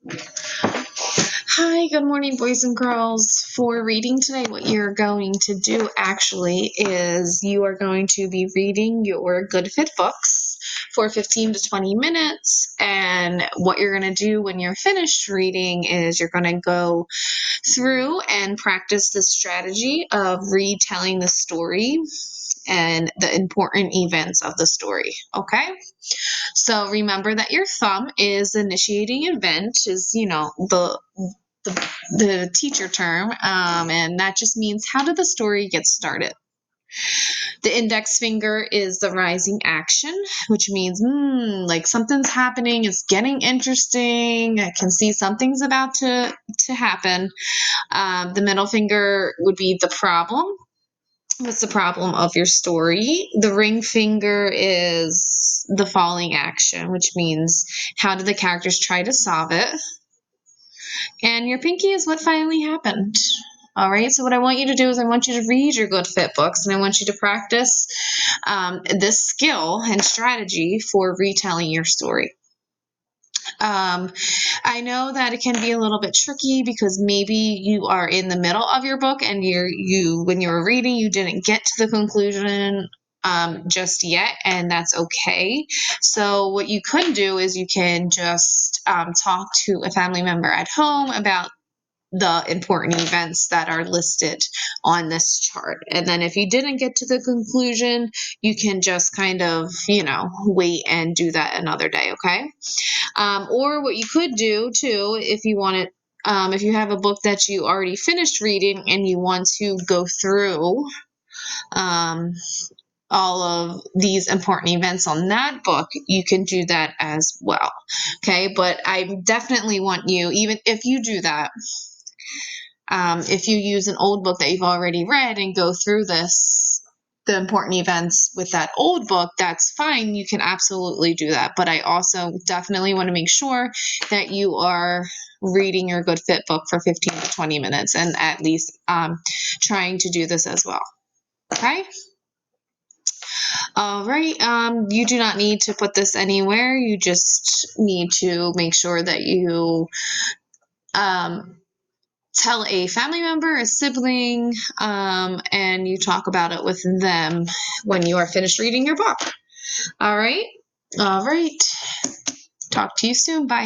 Hi, good morning, boys and girls. For reading today, what you're going to do actually is you are going to be reading your Good Fit books for 15 to 20 minutes. And what you're going to do when you're finished reading is you're going to go through and practice the strategy of retelling the story and the important events of the story. Okay? So remember that your thumb is the initiating event, is, the teacher term, and that just means how did the story get started. The index finger is the rising action, which means like something's happening, it's getting interesting, I can see something's about to happen. The middle finger would be the problem. What's the problem of your story? The ring finger is the falling action, which means how did the characters try to solve it? And your pinky is what finally happened. All right, so what I want you to do is I want you to read your Good Fit books, and I want you to practice this skill and strategy for retelling your story. I know that it can be a little bit tricky because maybe you are in the middle of your book and when you were reading, you didn't get to the conclusion just yet, and that's okay. So what you could do is you can just talk to a family member at home about the important events that are listed on this chart. And then if you didn't get to the conclusion, you can just kind of, wait and do that another day, okay? Or what you could do too, if you want it, if you have a book that you already finished reading and you want to go through all of these important events on that book, you can do that as well. Okay, but I definitely want you, even if you do that, if you use an old book that you've already read and go through the important events with that old book, that's fine. You can absolutely do that. But I also definitely want to make sure that you are reading your Good Fit book for 15 to 20 minutes and at least trying to do this as well. Okay? All right. You do not need to put this anywhere. You just need to make sure that you tell a family member, a sibling, and you talk about it with them when you are finished reading your book. All right. All right. Talk to you soon. Bye.